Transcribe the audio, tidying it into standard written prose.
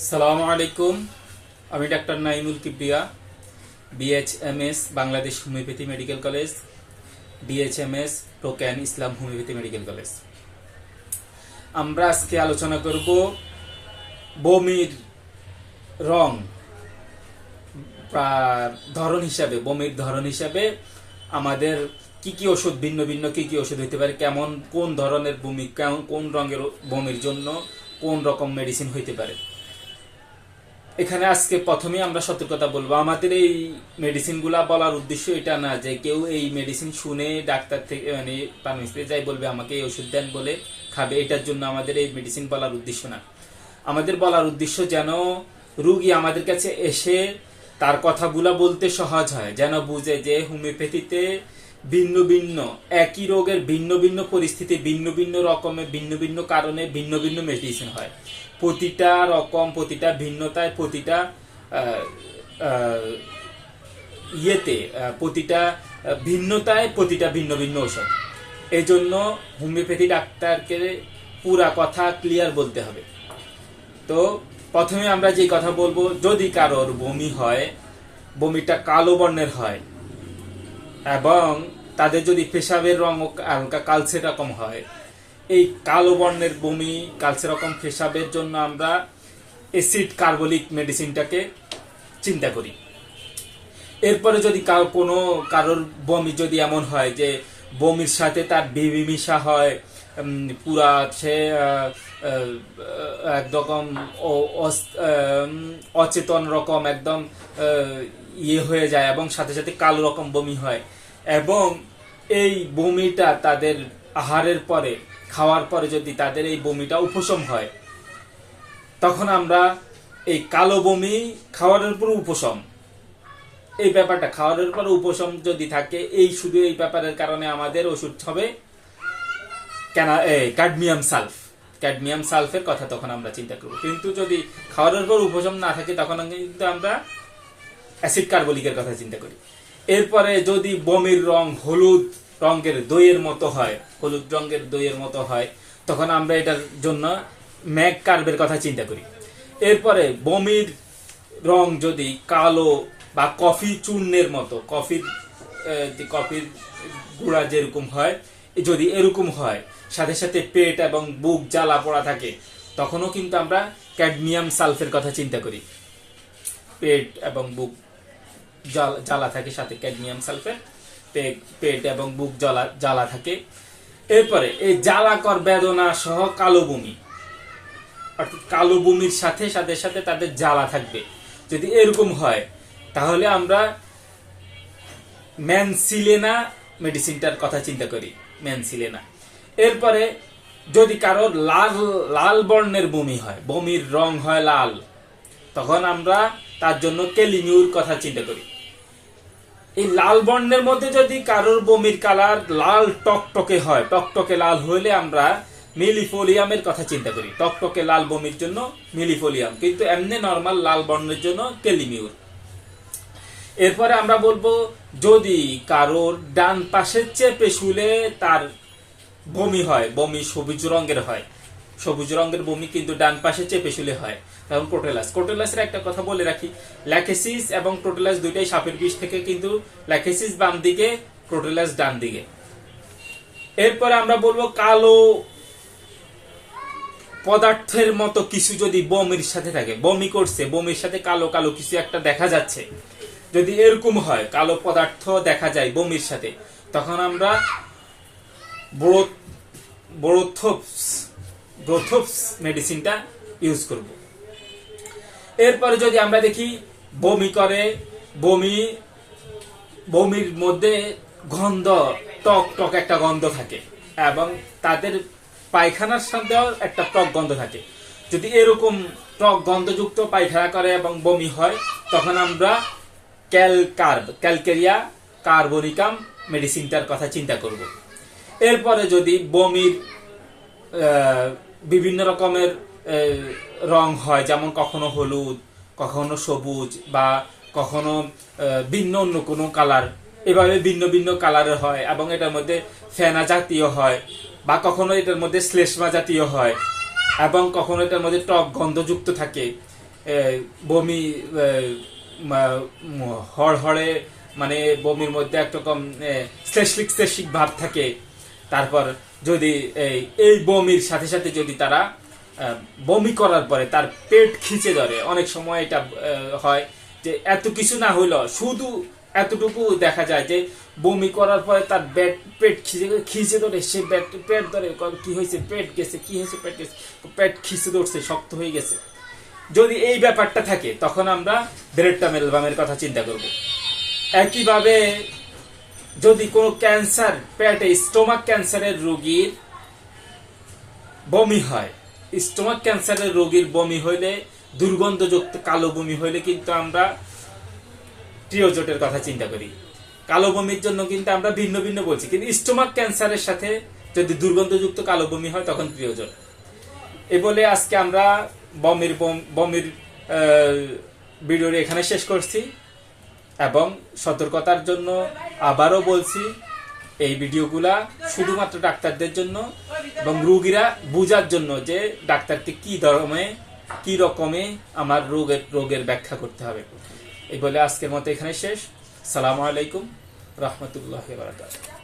সালামু আলাইকুম। আমি doctor Naimul Kibria, BHMS Bangladesh homeopathy medical college, DHMS টোকেন ইসলাম হোমিওপ্যাথি মেডিকেল কলেজ। আমরা আজকে আলোচনা করব বমির রং বমির ধরন হিসাবে আমাদের কি কি ওষুধ, ভিন্ন ভিন্ন কি কি ওষুধ হইতে পারে, কেমন কোন ধরনের বমি, কোন রঙের বমির জন্য কোন রকম মেডিসিন হইতে পারে। এখানে আজকে প্রথমেই আমরা সতর্কতা বলবো, আমাদের এই মেডিসিনগুলা বলার উদ্দেশ্য এটা না যে কেউ এই মেডিসিন শুনে ডাক্তার থেকে মানে ফার্মেসিতে যাই বলবে আমাকে এই ওষুধ দেন বলে খাবে, এটার জন্য আমাদের এই মেডিসিন বলার উদ্দেশ্য না। আমাদের বলার উদ্দেশ্য যেন রুগী আমাদের কাছে এসে তার কথাগুলা বলতে সহজ হয়, যেন বুঝে যে হোমিওপ্যাথিতে ভিন্ন ভিন্ন একই রোগের ভিন্ন ভিন্ন পরিস্থিতি, ভিন্ন ভিন্ন রকমের, ভিন্ন ভিন্ন কারণে ভিন্ন ভিন্ন মেডিসিন হয়। প্রতিটা রকম, প্রতিটা ভিন্নতায়, প্রতিটা প্রতিটা ভিন্নতায় প্রতিটা ভিন্ন ভিন্ন ওষুধ। এই জন্য হোমিওপ্যাথি ডাক্তারকে পুরা কথা ক্লিয়ার বলতে হবে। তো প্রথমে আমরা যে কথা বলবো, যদি কারোর বমি হয়, বমিটা কালো বর্ণের হয় এবং তাদের যদি পেশাবের রং হালকা কালচে রকম হয়, এই কালো বর্ণের বমি, কালচে রকম পেশাবের জন্য আমরা অ্যাসিড কার্বলিক মেডিসিনটাকে চিন্তা করি। এরপরে যদি কারোর বমি যদি এমন হয় যে বমির সাথে তার বিবি মিশা হয়, পুরা সে একদম অচেতন রকম একদম হয়ে যায় এবং সাথে সাথে কালো রকম বমি হয়, এবং এই বমিটা তাদের আহারের পরে, খাওয়ার পরে যদি তাদের এই বমিটা উপশম হয়, তখন আমরা এই কালো বমি খাওয়ারের পর উপশম, এই ব্যাপারটা খাওয়ারের পর উপশম যদি থাকে, এই শুধু এই ব্যাপারের কারণে আমাদের ওষুধ হবে ক্যাডমিয়াম সালফের কথা তখন আমরা চিন্তা করব। কিন্তু যদি খাওয়ারের পর উপশম না থাকে, তখন কিন্তু আমরা অ্যাসিড কার্বলিকের কথা চিন্তা করি। এরপরে যদি বমির রং হলুদ রঙের দইয়ের মতো হয়, হলুদ রঙের দইয়ের মতো হয়, তখন আমরা এটার জন্য ম্যাগ কার্বের কথা চিন্তা করি। এরপরে বমির রং যদি কালো বা কফি চূর্ণের মতো, কফির গুঁড়া যেরকম হয়, যদি এরকম হয়, সাথে সাথে পেট এবং বুক জ্বালা পোড়া থাকে, তখনও কিন্তু আমরা ক্যাডমিয়াম সালফের কথা চিন্তা করি। পেট এবং বুক জ্বালা থাকে, সাথে ক্যাডমিয়াম সালফেট, পেট এবং বুক জ্বালা থাকে। এরপরে এই জ্বালাকর বেদনা সহ কালো বমি, অর্থাৎ কালো বমির সাথে সাথে সাথে তাদের জ্বালা থাকবে, যদি এরকম হয়, তাহলে আমরা ম্যানসিলেনা মেডিসিনটার কথা চিন্তা করি, ম্যানসিলেনা। এরপরে যদি কারোর লাল বর্ণের বমি হয়, বমির রং হয় লাল, তখন আমরা তার জন্য কেলিমিউর কথা চিন্তা করি। এই লাল বর্ণের মধ্যে যদি কারোর বমির কালার লাল টকটকে হয়, টকটকে লাল হইলে আমরা মিলিফোলিয়ামের কথা চিন্তা করি। টকটকে লাল বমির জন্য মিলিফোলিয়াম, কিন্তু এমনি নরমাল লাল বর্ণের জন্য কেলিমিউর। এরপরে আমরা বলবো, যদি কারোর ডান পাশের চেপে শুলে তার বমি হয়, বমি সবুজ রঙের হয়, সবুজ রঙের বমি কিন্তু ডান পাশে চেপে শুলে হয়, তখন ক্রোটেলাসের একটা কথা বলে রাখি, ল্যাকেসিস এবং ক্রোটেলাস দুইটাই সাপের বিষ থেকে, কিন্তু ল্যাকেসিস বাম দিকে, ক্রোটেলাস ডান দিকে। এরপরে আমরা বলবো, কালো পদার্থের মতো কিছু যদি বমির সাথে থাকে, বমি করছে, বমির সাথে কালো কালো কিছু একটা দেখা যাচ্ছে, যদি এরকম হয়, কালো পদার্থ দেখা যায় বমির সাথে, তখন আমরা ব্রোথোপস মেডিসিনটা ইউজ করব। এরপরে যদি আমরা দেখি বমি করে, বমির মধ্যে গন্ধ, টক টক একটা গন্ধ থাকে, এবং তাদের পায়খানার সাথেও একটা টক গন্ধ থাকে, যদি এরকম টক গন্ধযুক্ত পায়খানা করে এবং বমি হয়, তখন আমরা ক্যালকেরিয়া কার্বনিকাম মেডিসিনটার কথা চিন্তা করব। এরপরে যদি বমির বিভিন্ন রকমের রং হয়, যেমন কখনো হলুদ, কখনো সবুজ, বা কখনো ভিন্ন অন্য কোনো কালার, এভাবে ভিন্ন ভিন্ন কালারের হয়, এবং এটার মধ্যে ফেনা জাতীয় হয়, বা কখনো এটার মধ্যে শ্লেষ্মা জাতীয় হয়, এবং কখনো এটার মধ্যে টক গন্ধযুক্ত থাকে, বমি হড়হড়ে, মানে বমির মধ্যে একরকম শ্লেষিক ভাব থাকে। তারপর যদি এই বমির সাথে সাথে যদি তারা বমি করার পরে তার পেট খিচে ধরে, অনেক সময় এটা হয় যে এত কিছু না হইলো শুধু এতটুকু দেখা যায় যে বমি করার পরে তার পেট খিচে ধরে, সে পেট ধরে কি হয়েছে, পেট গেছে, কি হয়েছে, পেট গেছে, পেট খিচে ধরছে, শক্ত হয়ে গেছে। যদি এই ব্যাপারটা থাকে তখন আমরা ব্রেডটামেলবামের কথা চিন্তা করব। একইভাবে যদি কোনো ক্যান্সার, পেটে স্টোমাক ক্যান্সারের রোগীর বমি হয়, স্টোমাক ক্যান্সারের রোগীর বমি হইলে, দুর্গন্ধযুক্ত কালো বমি হইলে কিন্তু আমরা ট্রিওজোটের কথা চিন্তা করি। কালো বমির জন্য কিন্তু আমরা ভিন্ন ভিন্ন বলছি, কিন্তু স্টোমাক ক্যান্সারের সাথে যদি দুর্গন্ধযুক্ত কালো বমি হয় তখন ট্রিওজোট। এ বলে আজকে আমরা বমির ভিডিওটি এখানে শেষ করছি, এবং সতর্কতার জন্য আবারও বলছি এই ভিডিওগুলা শুধুমাত্র ডাক্তারদের জন্য এবং রোগীরা বুঝার জন্য যে ডাক্তারকে কি রকমে আমার রোগের ব্যাখ্যা করতে হবে। এই বলে আজকের মতো এখানে শেষ। সালামু আলাইকুম রহমতুল্লাহি ওয়া বারাকাতুহু।